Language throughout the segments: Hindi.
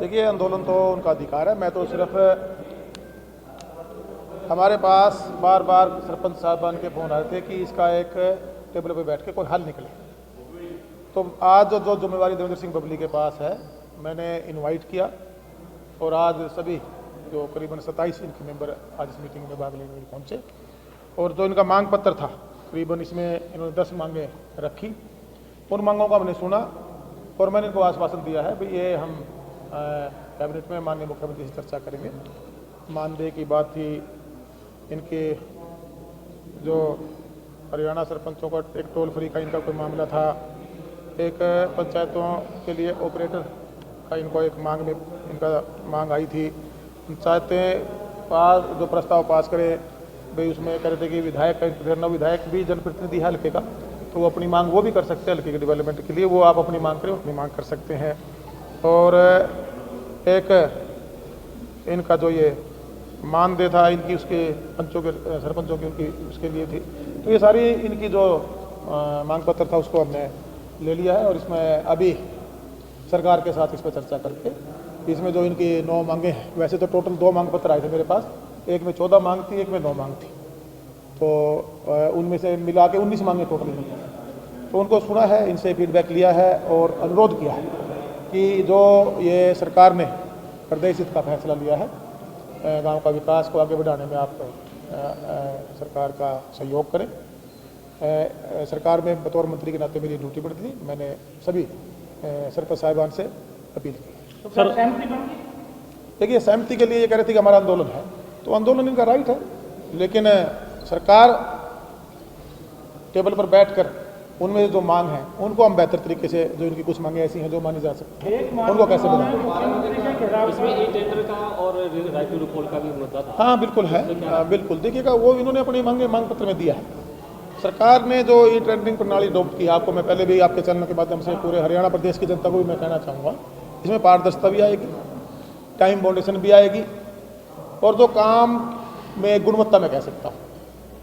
देखिए, आंदोलन तो उनका अधिकार है। मैं तो सिर्फ हमारे पास बार बार सरपंच साहबान के फ़ोन आए थे कि इसका एक टेबल पे बैठ के कोई हल निकले। तो आज जो जिम्मेवारी देवेंद्र सिंह बबली के पास है, मैंने इनवाइट किया और आज सभी जो करीबन 27 इनके मेंबर आज इस मीटिंग में भाग लेने के लिए पहुँचे। और जो इनका मांग पत्र था, करीबन इसमें इन्होंने 10 मांगें रखी। उन मांगों का हमने सुना और मैंने इनको आश्वासन दिया है भाई ये हम कैबिनेट में माननीय मुख्यमंत्री से चर्चा करेंगे। मानदेय की बात थी, इनके जो हरियाणा सरपंचों का एक टोल फ्री का इनका कोई मामला था, एक पंचायतों के लिए ऑपरेटर का इनको एक मांग में इनका मांग आई थी। पंचायतें पास जो प्रस्ताव पास करे भाई, उसमें कह रहे थे कि विधायक का नौ विधायक भी जनप्रतिनिधि है हल्के का, तो वो अपनी मांग वो भी कर सकते हैं हल्के के डेवलपमेंट के लिए। वो आप अपनी मांग करें, अपनी मांग कर सकते हैं। और एक इनका जो ये मानदेय था इनकी, उसके पंचों के सरपंचों की उनकी उसके लिए थी। तो ये सारी इनकी जो मांग पत्र था उसको हमने ले लिया है और इसमें अभी सरकार के साथ इस पर चर्चा करके इसमें जो इनकी 9 मांगे हैं, वैसे तो टोटल 2 मांग पत्र आए थे मेरे पास, एक में 14 मांग थी, एक में 9 मांग थी, तो उनमें से मिला के 19 मांगे टोटल में। तो उनको सुना है, इनसे फीडबैक लिया है और अनुरोध किया है कि जो ये सरकार ने प्रदेश हित का फैसला लिया है, गांव का विकास को आगे बढ़ाने में आप सरकार का सहयोग करें। सरकार में बतौर मंत्री के नाते मेरी ड्यूटी बढ़ती थी, मैंने सभी सरपंच साहिबान से अपील की। तो सर सहमति बन गई? देखिए, सहमति के लिए ये कह रहे थे कि हमारा आंदोलन है, तो आंदोलन इनका राइट है, लेकिन सरकार टेबल पर बैठकर उनमें जो मांग है उनको हम बेहतर तरीके से, जो इनकी कुछ मांगे ऐसी हैं जो मानी जा सकती हैं, उनको कैसे बनाएं। इसमें ई-टेंडर का और राइट टू रिकॉल का भी मुद्दा था। हाँ बिल्कुल है, बिल्कुल। देखिएगा, वो इन्होंने अपनी मांग पत्र में दिया है। सरकार ने जो ई टेंडरिंग प्रणाली अडॉप्ट की, आपको मैं पहले भी आपके चैनल के माध्यम से पूरे हरियाणा प्रदेश की जनता को भी मैं कहना चाहूँगा, इसमें पारदर्शिता भी आएगी, टाइम बाउंडेशन भी आएगी और जो काम में गुणवत्ता में कह सकता हूँ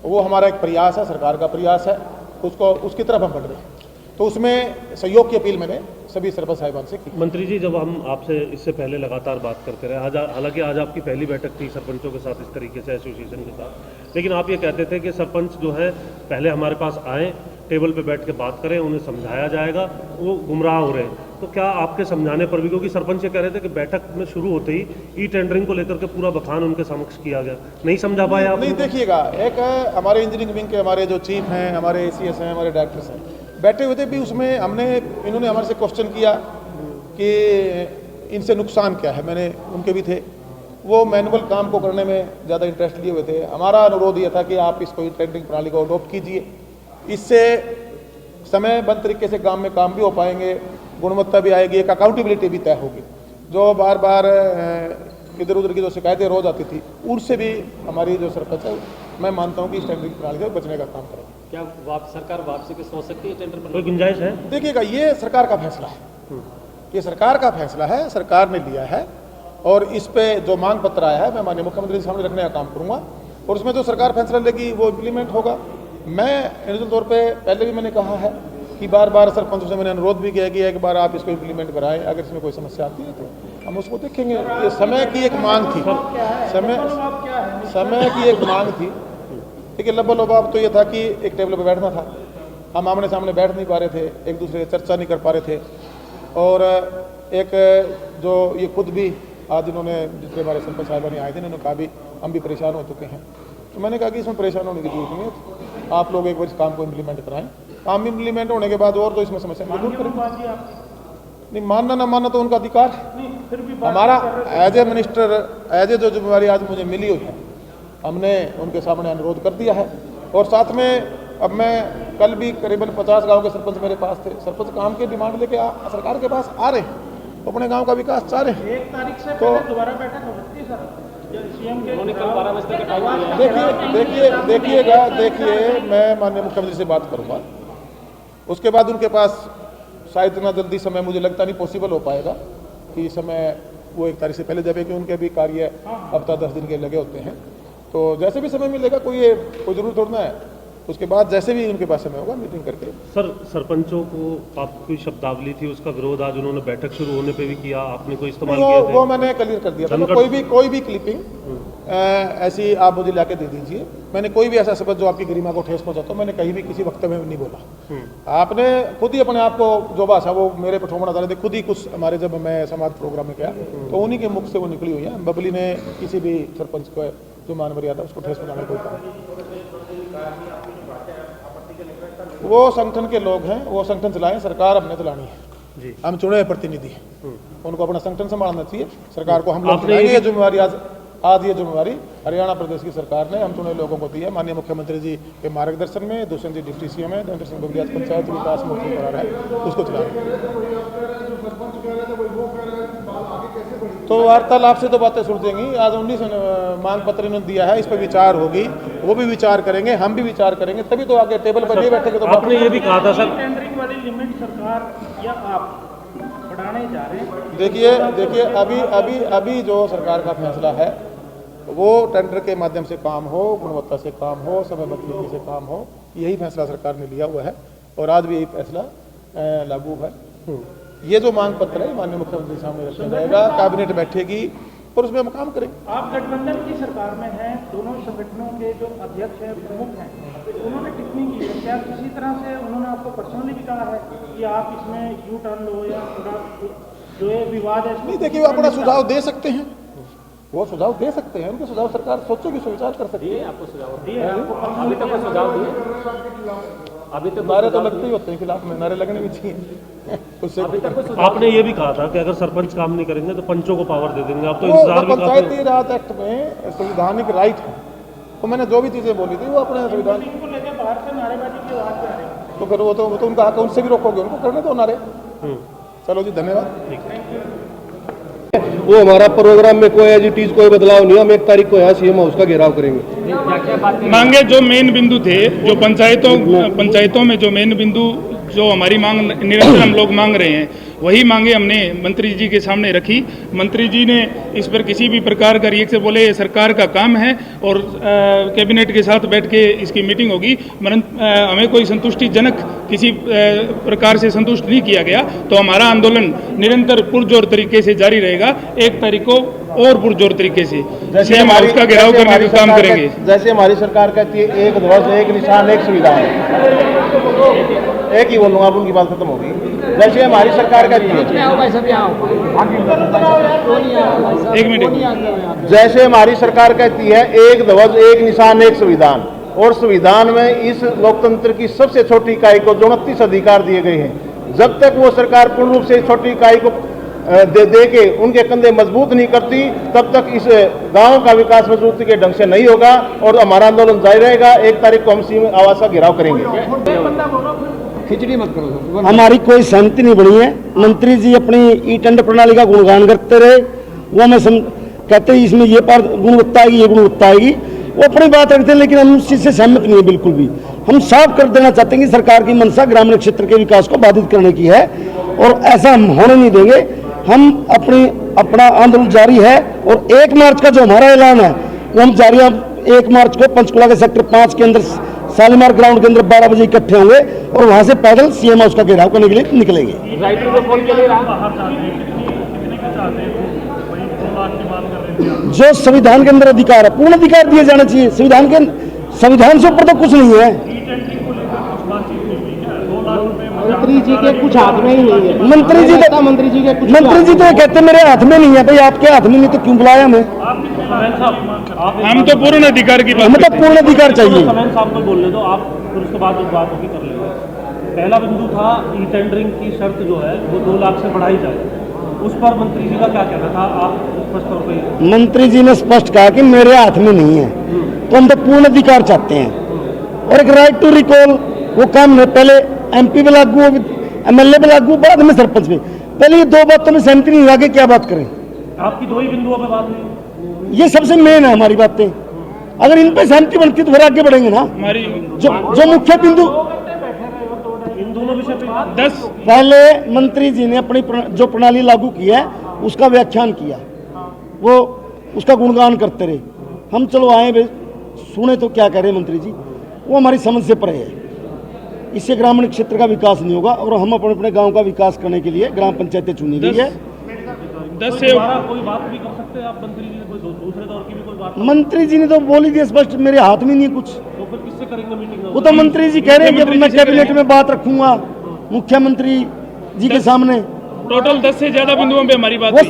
वो हमारा एक प्रयास है, सरकार का प्रयास है, उसको उसकी तरफ हम बढ़ रहे हैं। तो उसमें सहयोग की अपील मैंने सभी सरपंच साहिबान से की। मंत्री जी, जब हम आपसे इससे पहले लगातार बात करते रहे, आज हालांकि आज आपकी पहली बैठक थी सरपंचों के साथ इस तरीके से एसोसिएशन के साथ, लेकिन आप ये कहते थे कि सरपंच जो है पहले हमारे पास आए, टेबल पे बैठ के बात करें, उन्हें समझाया जाएगा, वो गुमराह हो रहे हैं। तो क्या आपके समझाने पर भी, क्योंकि सरपंच ये कह रहे थे कि बैठक में शुरू होते ही ई टेंडरिंग को लेकर के पूरा बखान उनके समक्ष किया गया, नहीं समझा पाए आप? नहीं, देखिएगा, एक हमारे इंजीनियरिंग विंग के हमारे जो चीफ हैं, हमारे ACS हैं, हमारे डायरेक्टर्स हैं, बैठे हुए थे भी, उसमें इन्होंने हमारे से क्वेश्चन किया कि इनसे नुकसान क्या है। मैंने उनके भी थे, वो मैनुअल काम को करने में ज़्यादा इंटरेस्ट लिए हुए थे। हमारा अनुरोध ये था कि आप इसको टेंडरिंग प्रणाली को अडॉप्ट कीजिए, इससे समयबद्ध तरीके से काम में काम भी हो पाएंगे, गुणवत्ता भी आएगी, एक अकाउंटेबिलिटी भी तय होगी। जो बार बार इधर उधर की जो शिकायतें रोज आती थी, उनसे भी हमारी जो सरपंच है, मैं मानता हूँ कि इस टेंडरिंग प्रणाली से बचने का काम करेगी। क्या सरकार वापसी की सोच सकती है टेंडर पर? कोई गुंजाइश है? देखिएगा, ये सरकार का फैसला है, ये सरकार का फैसला है, सरकार ने लिया है और इस पे जो मांग पत्र आया है मैं माननीय मुख्यमंत्री के सामने रखने का काम करूंगा और उसमें जो सरकार फैसला लेगी वो इम्प्लीमेंट होगा। मैं इंडिविजुअल तौर पे पहले भी मैंने कहा है कि बार बार सरपंचों से मैंने अनुरोध भी किया कि एक बार आप इसको इम्प्लीमेंट कराएं, अगर इसमें कोई समस्या आती है तो हम उसको देखेंगे। ये समय की एक मांग थी, समय की एक मांग थी। देखिए, लबोलबाब तो ये था कि एक टेबल पर बैठना था, हम आमने सामने बैठ नहीं पा रहे थे, एक दूसरे से चर्चा नहीं कर पा रहे थे। और एक जो ये खुद भी आज इन्होंने, जितने हमारे सरपंच साहिबान आए थे, इन्होंने कहा भी हम भी परेशान हो चुके हैं। तो मैंने कहा कि इसमें परेशान होने की जरूरत नहीं है, आप लोग एक बार इस काम को इम्प्लीमेंट कराएं, काम इम्प्लीमेंट होने के बाद और तो इसमें समस्या नहीं, मानना ना मानना तो उनका अधिकार है। हमारा as a minister, as a जो जिम्मेवारी आज मुझे मिली हुई है, हमने उनके सामने अनुरोध कर दिया है। और साथ में अब मैं कल भी करीबन 50 गांव के सरपंच मेरे पास थे, सरपंच काम की डिमांड लेके सरकार के पास आ रहे हैं, अपने गांव का विकास चाह रहे हैं। 1 तारीख से तो दोबारा बैठक हो सकती है सर, सीएम के उन्होंने कल 12 बजे तक टाइम दिया। देखिए, मैं माननीय मुख्यमंत्री से बात करूंगा, उसके बाद उनके पास शायद इतना जल्दी समय मुझे लगता नहीं पॉसिबल हो पाएगा कि समय वो 1 तारीख से पहले, जब कि उनके भी कार्य हफ्ता 10 दिन के लगे होते हैं। तो जैसे भी समय मिलेगा, कोई जरूरी थोड़ा है, उसके बाद जैसे भी उनके पास समय होगा मीटिंग करके। सर, सरपंचों को आपकी शब्दावली थी, उसका विरोध आज उन्होंने बैठक शुरू होने पे भी किया, आपने कोई इस्तेमाल किया थे? वो मैंने क्लियर कर दिया था। तो कोई भी क्लिपिंग ऐसी आप मुझे लाके दे दीजिए। मैंने कोई भी ऐसा शब्द जो आपकी गरिमा को ठेस पहुंचाता, मैंने कहीं भी किसी वक्त में नहीं बोला। आपने खुद ही अपने आप को जो भाषा वो मेरे पर ठोमना डाले थे, खुद ही कुछ हमारे जब मैं समाज प्रोग्राम में गया तो उन्हीं के मुख से वो निकली हुई है। बबली ने किसी भी सरपंच को जो मान मर्यादा उसको ठेस पहुंचाने कोई काम नहीं। वो संगठन के लोग हैं, वो संगठन चलाएं, सरकार अपने चलानी है जी। हम चुने प्रतिनिधि हैं, उनको अपना संगठन संभालना चाहिए। सरकार को हम लोग चलाएंगे। ये जिम्मेवारी आज ये जिम्मेवारी हरियाणा प्रदेश की सरकार ने हम चुने लोगों को दी है। माननीय मुख्यमंत्री जी के मार्गदर्शन में दुष्यंत जी डिप्टी सीएम है, देवेंद्र सिंह बबली आज पंचायत विकास मंत्री करार है, उसको चलाएंगे। तो वार्तालाप से तो बातें सुलझेंगी। आज 19 मांग पत्र इन्होंने दिया है, इस पर विचार होगी, वो भी विचार करेंगे, हम भी विचार करेंगे, तभी तो आगे टेबल पर नहीं बैठेंगे। तो आपने ये भी कहा था सर, टेंडरिंग वाली लिमिट सरकार या आप बढ़ाने जा रहे हैं? देखिए अभी जो सरकार का फैसला है वो टेंडर के माध्यम से काम हो, गुणवत्ता से काम हो, समयबद्ध से काम हो, यही फैसला सरकार ने लिया हुआ है और आज भी यही फैसला लागू है। ये जो मांग पत्र है माननीय मुख्यमंत्री सामने रखा जाएगा, कैबिनेट बैठेगी और उसमें हम काम करेंगे। आप गठबंधन की सरकार में हैं, दोनों संगठनों के जो अध्यक्ष हैं, प्रमुख हैं, उन्होंने टिप्पणी की है, क्या किसी तरह से उन्होंने आपको पर्सनली भी कहा है कि आप इसमें यू टर्न लो या थोड़ा जो है विवाद है? नहीं, देखिए वो अपना सुझाव दे सकते हैं, वो सुझाव दे सकते हैं, उनके सुझाव सरकार सोचेगी, विचार कर सकती है। आपको सुझाव दिए, अभी तक सुझाव दिए, अभी तक नारे तो लगते ही होते हैं खिलाफ में, नारे लगने भी चाहिए उससे। आपने ये भी कहा था कि अगर सरपंच काम नहीं करेंगे तो पंचों को पावर दे देंगे। आप तो इंतजार भी पंचायती राज एक्ट में संवैधानिक राइट है, तो मैंने जो भी चीजें बोली थी वो अपने संविधान को लेकर बाहर से नारेबाजी की आवाज आ रही है, तो फिर वो तो उनका हक, उनसे भी रोकोगे, उनको करने दो नारे। चलो जी, धन्यवाद। वो हमारा प्रोग्राम में कोई एजिटीज कोई बदलाव नहीं, हम 1 तारीख को यहाँ सीएम हाउस का घेराव करेंगे। मांगे जो मेन बिंदु थे, जो पंचायतों में जो मेन बिंदु जो हमारी मांग निरंतर हम लोग मांग रहे हैं, वही मांगे हमने मंत्री जी के सामने रखी। मंत्री जी ने इस पर किसी भी प्रकार का रिएक्शन बोले ये सरकार का काम है और कैबिनेट के साथ बैठ के इसकी मीटिंग होगी। हमें कोई संतुष्टिजनक किसी प्रकार से संतुष्ट नहीं किया गया, तो हमारा आंदोलन निरंतर पुरजोर तरीके से जारी रहेगा। 1 तारीख को और पुरजोर तरीके से सीएम हाउस का घेराव करने का काम करेंगे। जैसे हमारी सरकार कहती है 1 ध्वज 1 निशान 1 संविधान, एक ही बोलूँगा, आप उनकी बात खत्म होगी। जैसे हमारी सरकार कहती है, एक मिनट, जैसे हमारी सरकार कहती है 1 ध्वज 1 निशान 1 संविधान, और संविधान में इस लोकतंत्र की सबसे छोटी इकाई को 29 अधिकार दिए गए हैं। जब तक वो सरकार पूर्ण रूप से इस छोटी इकाई को दे के उनके कंधे मजबूत नहीं करती, तब तक इस गांव का विकास मजबूती के ढंग से नहीं होगा और हमारा आंदोलन जारी रहेगा। 1 तारीख को हम सीएम आवास का घेराव करेंगे। खिचड़ी मत करो। हमारी कोई सहमति नहीं बनी है। मंत्री जी अपनी ई टेंडर प्रणाली का गुणगान करते रहे, वो हमें कहते हैं इसमें ये पर गुणवत्ता आएगी, ये गुणवत्ता आएगी, वो अपनी बात रखते हैं, लेकिन हम उस चीज से सहमत नहीं है बिल्कुल भी। हम साफ कर देना चाहते हैं कि सरकार की मंशा ग्रामीण क्षेत्र के विकास को बाधित करने की है और ऐसा हम होने नहीं देंगे। हम अपना आंदोलन जारी है और 1 मार्च का जो हमारा ऐलान है वो हम जारी, 1 मार्च को पंचकुला के सेक्टर 5 के अंदर शालीमार ग्राउंड के अंदर 12 बजे इकट्ठे होंगे और वहां से पैदल सीएम हाउस का घेराव करने के लिए निकलेंगे। जो संविधान के अंदर अधिकार है, पूर्ण अधिकार दिए जाने चाहिए। संविधान से ऊपर तो कुछ नहीं है। मंत्री जी के कुछ हाथ में ही नहीं है। मंत्री जी तो कहते मेरे हाथ में नहीं है। भाई आपके हाथ में नहीं तो क्यों बुलाया हमें? हम तो पूर्ण अधिकार की बात, हमें तो पूर्ण अधिकार चाहिए। साहब को बोलने दो आप, फिर उसके बाद उस बात होगी कर लेंगे। पहला बिंदु था ई टेंडरिंग की शर्त जो है वो 2 लाख से बढ़ाई जाए, उस पर मंत्री जी का क्या कहना था? आप स्पष्ट तौर पर मंत्री जी ने स्पष्ट कहा कि मेरे हाथ में नहीं है, तो हम तो पूर्ण अधिकार चाहते हैं। और एक राइट टू रिकॉल वो काम है, पहले MP पे लागू, MLA पे लागू, बाद में सरपंच पे। पहले ये 2 बातों में सहमति नहीं, आगे क्या बात करें? आपकी 2 ही बिंदुओं पे बात हुई, ये सबसे मेन है हमारी बातें। अगर इन पे सहमति बनती तो फिर आगे बढ़ेंगे ना। हमारी जो मुख्य बिंदु, इन दोनों विषय पे 10 पहले मंत्री जी ने अपनी जो प्रणाली लागू की है उसका व्याख्यान किया, वो उसका गुणगान करते रहे। हम चलो आए भाई सुने तो क्या कह रहे मंत्री जी, वो हमारी समझ से परे है। इससे ग्रामीण क्षेत्र का विकास नहीं होगा और हम अपने अपने गांव का विकास करने के लिए ग्राम पंचायतें चुनी गई है। 10 से कोई बात भी कर सकते हैं आप मंत्री जी, कोई दूसरे दौर की भी कोई बात? मंत्री जी ने तो बोल ही दिया स्पष्ट, मेरे हाथ में नहीं है कुछ। तो फिर किससे करेंगे मीटिंग? वो तो मंत्री जी कह रहे हैं कि मैं कैबिनेट में बात रखूंगा मुख्यमंत्री जी के सामने। टोटल 10 से ज्यादा बिंदुओं पे हमारी बात वो हुई।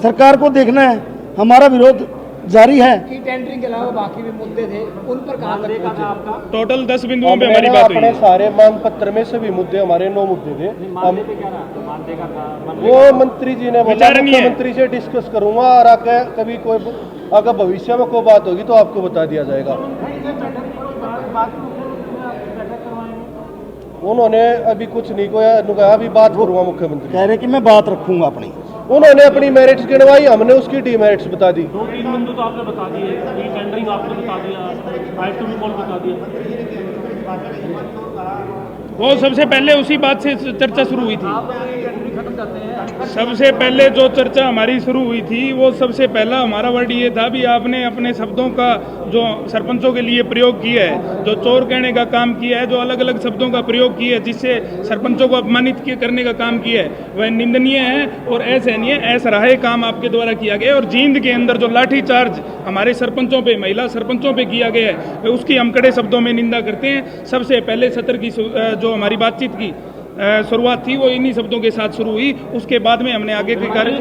सरकार को देखना है, हमारा विरोध जारी है। ई टेंडरिंग के अलावा बाकी भी मुद्दे थे, उन पर कहाँ तक पहुंचे? आपका टोटल 10 बिंदुओं पे हमारी बात हुई अपने है। सारे मांग पत्र में सभी मुद्दे हमारे 9 मुद्दे थे। मानने पे क्या रहा? मानने का था वो मंत्री जी ने बोला विचारणीय है। मुख्यमंत्री से डिस्कस करूंगा और आगे कभी कोई अगर भविष्य में कोई बात होगी तो आपको बता दिया जाएगा। उन्होंने अभी कुछ नहीं कहा, अभी बात करूंगा मुख्यमंत्री। कह रहे कि मैं बात रखूंगा अपनी। उन्होंने अपनी मेरिट्स गिनवाई, हमने उसकी डीमेरिट्स बता दी। 2-3 बिंदु तो आपने बता दिए, टेंडरिंग आपने बता दिया, राइट टू रिकॉल बता दिया। वो सबसे पहले उसी बात से चर्चा शुरू हुई थी। सबसे पहले जो चर्चा हमारी शुरू हुई थी वो सबसे पहला हमारा वर्ड ये था भी आपने अपने शब्दों का जो सरपंचों के लिए प्रयोग किया है, जो चोर कहने का काम किया है, जो अलग अलग शब्दों का प्रयोग किया है जिससे सरपंचों को अपमानित करने का काम किया है, वह निंदनीय है और असहनीय असराहे काम आपके द्वारा किया गया है। और जींद के अंदर जो लाठी चार्ज हमारे सरपंचों पे, महिला सरपंचों पे किया गया है, उसकी हम कड़े शब्दों में निंदा करते हैं। सबसे पहले सत्र की जो हमारी बातचीत की शुरुआत थी वो इन्हीं शब्दों के साथ शुरू हुई। उसके बाद में हमने आगे के कार्य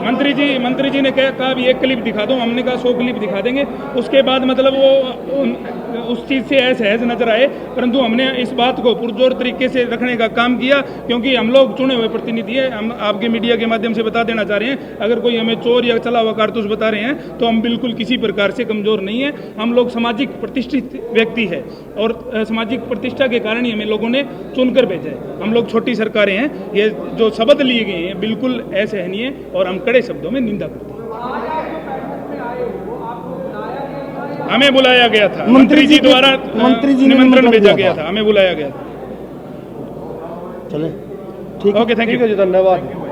मंत्री जी ने कहा भी एक क्लिप दिखा दो, हमने कहा 100 क्लिप दिखा देंगे। उसके बाद मतलब वो उस चीज़ से असहज नजर आए, परंतु हमने इस बात को पुरजोर तरीके से रखने का काम किया क्योंकि हम लोग चुने हुए प्रतिनिधि हैं। हम आपके मीडिया के माध्यम से बता देना चाह रहे हैं, अगर कोई हमें चोर या चला हुआ कारतूस बता रहे हैं तो हम बिल्कुल किसी प्रकार से कमजोर नहीं है। हम लोग सामाजिक प्रतिष्ठित व्यक्ति है और सामाजिक प्रतिष्ठा के कारण ही हमें लोगों ने चुनकर भेजा है। हम लोग छोटी सरकारें हैं, ये जो शब्द लिए गए हैं बिल्कुल असहनीय और हम कड़े शब्दों में निंदा करते हैं। हमें बुलाया गया था, मंत्री जी द्वारा निमंत्रण भेजा गया था, हमें बुलाया गया था। चले ठीक है। ओके, थैंक यू जी, धन्यवाद।